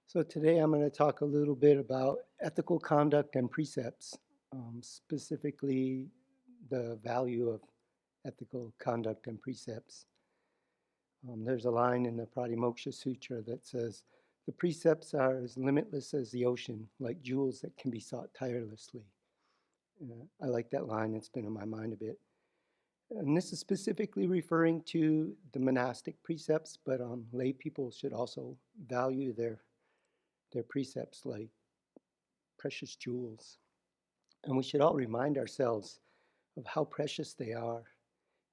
So today I'm going to talk a little bit about ethical conduct and precepts, specifically the value of ethical conduct and precepts. There's a line in the Pratimoksha Sutra that says, "The precepts are as limitless as the ocean, like jewels that can be sought tirelessly." I like that line. It's been in my mind a bit. And this is specifically referring to the monastic precepts, but lay people should also value their precepts like precious jewels. And we should all remind ourselves of how precious they are.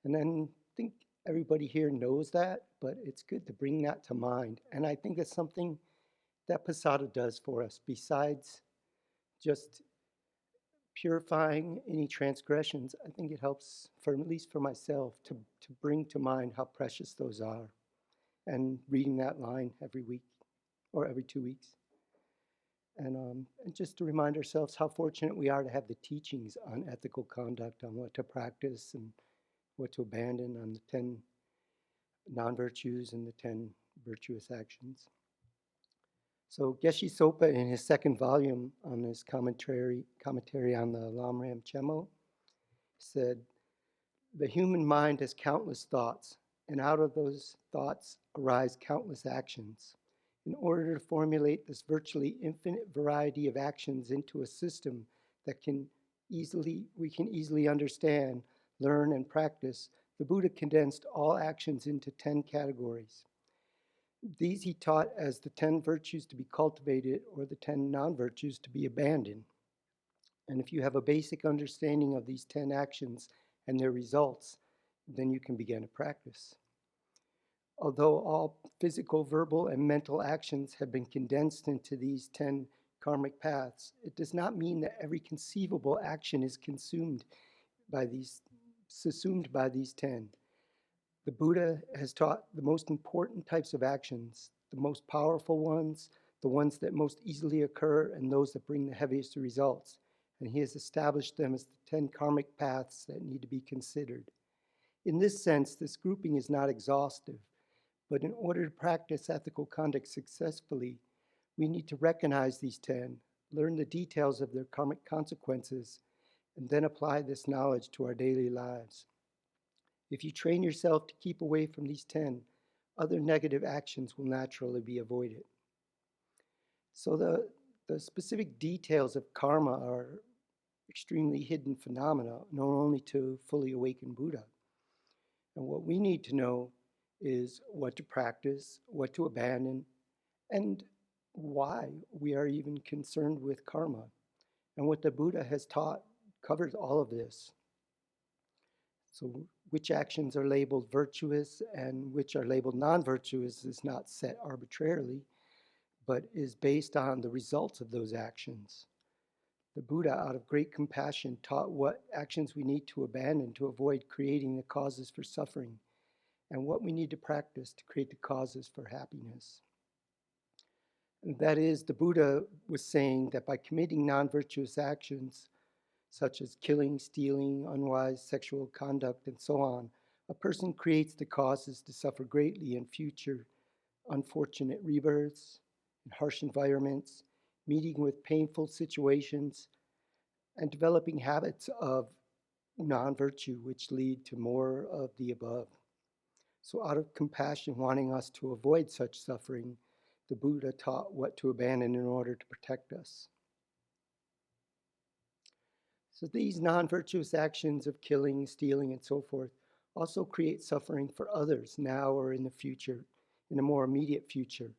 And then I think everybody here knows that, but it's good to bring that to mind. And I think that's something that Pasada does for us, besides just purifying any transgressions. I think it helps, for at least for myself, to bring to mind how precious those are. And reading that line every week or every 2 weeks. And just to remind ourselves how fortunate we are to have the teachings on ethical conduct, on what to practice and what to abandon, on the 10 non-virtues and the 10 virtuous actions. So Geshe Sopa, in his second volume on his commentary on the Lamrim Chemo, said, "The human mind has countless thoughts, and out of those thoughts arise countless actions. In order to formulate this virtually infinite variety of actions into a system that we can easily understand, learn, and practice, the Buddha condensed all actions into 10 categories. These he taught as the 10 virtues to be cultivated or the 10 non-virtues to be abandoned. And if you have a basic understanding of these 10 actions and their results, then you can begin to practice. Although all physical, verbal, and mental actions have been condensed into these 10 karmic paths, it does not mean that every conceivable action is subsumed by these 10. The Buddha has taught the most important types of actions, the most powerful ones, the ones that most easily occur, and those that bring the heaviest results. And he has established them as the 10 karmic paths that need to be considered. In this sense, this grouping is not exhaustive. But in order to practice ethical conduct successfully, we need to recognize these 10, learn the details of their karmic consequences, and then apply this knowledge to our daily lives. If you train yourself to keep away from these 10, other negative actions will naturally be avoided." So the specific details of karma are extremely hidden phenomena, known only to fully awakened Buddha. And what we need to know is what to practice, what to abandon, and why we are even concerned with karma. And what the Buddha has taught covers all of this. So which actions are labeled virtuous and which are labeled non-virtuous is not set arbitrarily, but is based on the results of those actions. The Buddha, out of great compassion, taught what actions we need to abandon to avoid creating the causes for suffering, and what we need to practice to create the causes for happiness. And that is, the Buddha was saying that by committing non-virtuous actions, such as killing, stealing, unwise sexual conduct, and so on, a person creates the causes to suffer greatly in future unfortunate rebirths, in harsh environments, meeting with painful situations, and developing habits of non-virtue, which lead to more of the above. So out of compassion, wanting us to avoid such suffering, the Buddha taught what to abandon in order to protect us. So these non-virtuous actions of killing, stealing, and so forth also create suffering for others now or in the future, in a more immediate future.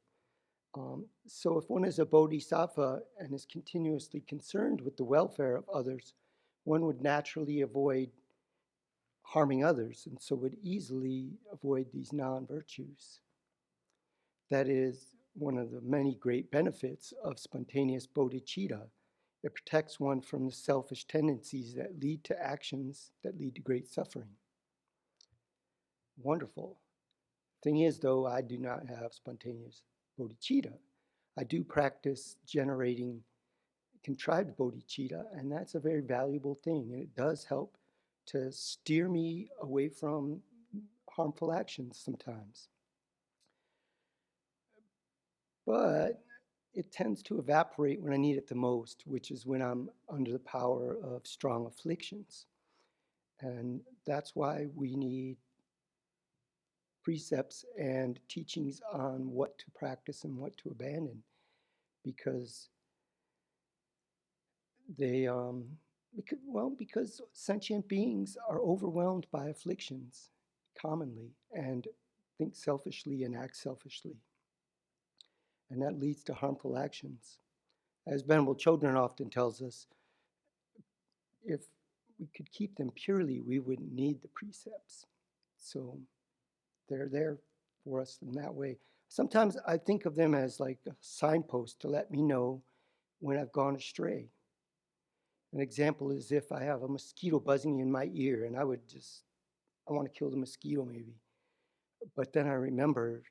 So if one is a bodhisattva and is continuously concerned with the welfare of others, one would naturally avoid harming others, and so would easily avoid these non-virtues. That is one of the many great benefits of spontaneous bodhicitta. It protects one from the selfish tendencies that lead to actions that lead to great suffering. Wonderful. Thing is, though, I do not have spontaneous bodhicitta. I do practice generating contrived bodhicitta, and that's a very valuable thing, and it does help to steer me away from harmful actions sometimes. But it tends to evaporate when I need it the most, which is when I'm under the power of strong afflictions. And that's why we need precepts and teachings on what to practice and what to abandon, because they, because sentient beings are overwhelmed by afflictions commonly and think selfishly and act selfishly. And that leads to harmful actions. As Venerable Chodron often tells us, if we could keep them purely, we wouldn't need the precepts. So they're there for us in that way. Sometimes I think of them as like a signpost to let me know when I've gone astray. An example is if I have a mosquito buzzing in my ear and I want to kill the mosquito maybe. But then I remember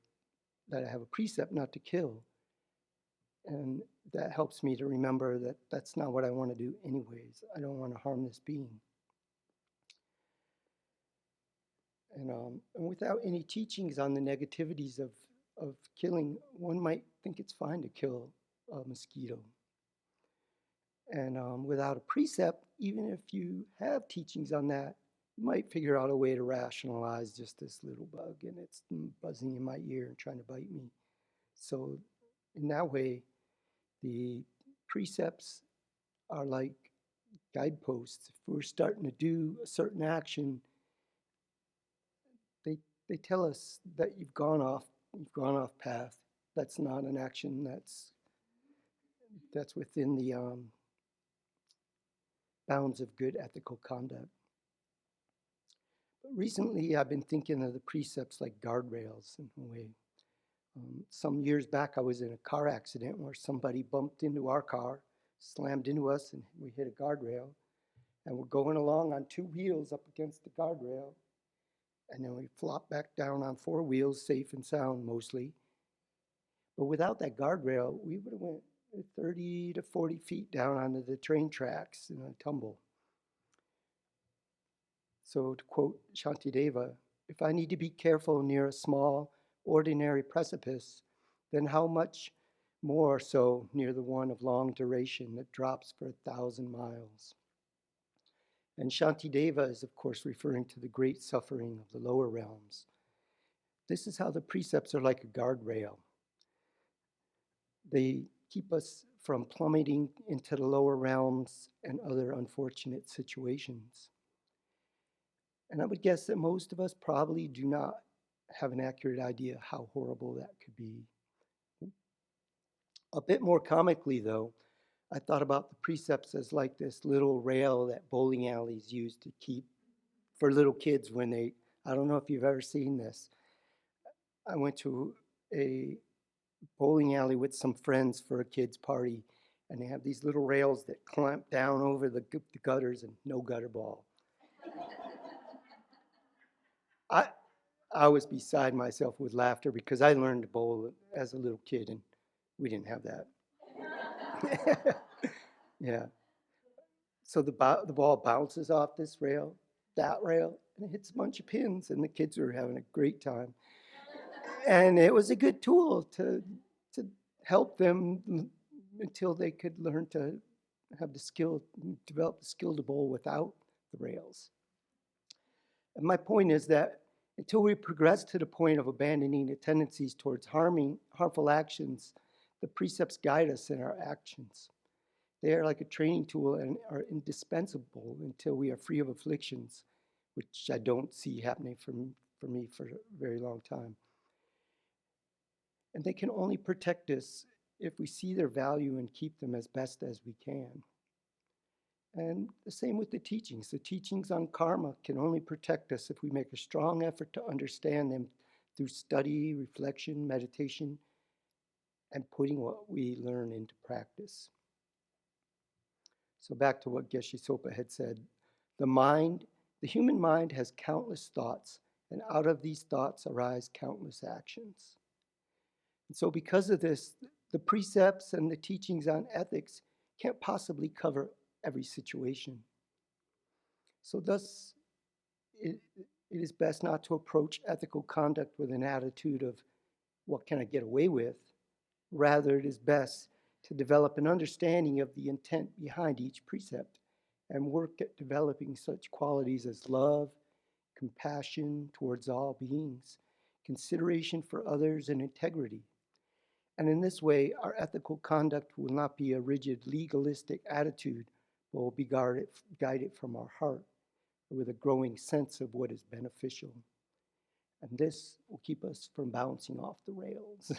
that I have a precept not to kill. And that helps me to remember that that's not what I want to do anyways. I don't want to harm this being. And without any teachings on the negativities of killing, one might think it's fine to kill a mosquito. And without a precept, even if you have teachings on that, you might figure out a way to rationalize just this little bug and it's buzzing in my ear and trying to bite me. So in that way, the precepts are like guideposts. If we're starting to do a certain action, they tell us that you've gone off path. That's not an action that's within the bounds of good ethical conduct. But recently, I've been thinking of the precepts like guardrails in a way. Some years back, I was in a car accident where somebody bumped into our car, slammed into us, and we hit a guardrail. And we're going along on two wheels up against the guardrail. And then we flop back down on four wheels, safe and sound mostly. But without that guardrail, we would have went 30 to 40 feet down onto the train tracks in a tumble. So to quote Shantideva, if I need to be careful near a small, ordinary precipice, then how much more so near the one of long duration that drops for 1,000 miles. And Shantideva is, of course, referring to the great suffering of the lower realms. This is how the precepts are like a guardrail. They keep us from plummeting into the lower realms and other unfortunate situations. And I would guess that most of us probably do not have an accurate idea how horrible that could be. A bit more comically, though, I thought about the precepts as like this little rail that bowling alleys use to keep for little kids when I don't know if you've ever seen this. I went to a bowling alley with some friends for a kid's party, and they have these little rails that clamp down over the gutters and no gutter ball. I was beside myself with laughter because I learned to bowl as a little kid, and we didn't have that. Yeah. So the ball bounces off this rail, that rail, and it hits a bunch of pins, and the kids are having a great time. And it was a good tool to help them until they could learn to have the skill, develop the skill to bowl without the rails. And my point is that until we progress to the point of abandoning the tendencies towards harmful actions, the precepts guide us in our actions. They are like a training tool and are indispensable until we are free of afflictions, which I don't see happening for me for a very long time. And they can only protect us if we see their value and keep them as best as we can. And the same with the teachings. The teachings on karma can only protect us if we make a strong effort to understand them through study, reflection, meditation, and putting what we learn into practice. So back to what Geshe Sopa had said, the human mind has countless thoughts, and out of these thoughts arise countless actions. And so because of this, the precepts and the teachings on ethics can't possibly cover every situation. So thus, it is best not to approach ethical conduct with an attitude of, what can I get away with? Rather, it is best to develop an understanding of the intent behind each precept, and work at developing such qualities as love, compassion towards all beings, consideration for others, and integrity. And in this way, our ethical conduct will not be a rigid legalistic attitude, but will be guided from our heart with a growing sense of what is beneficial. And this will keep us from bouncing off the rails.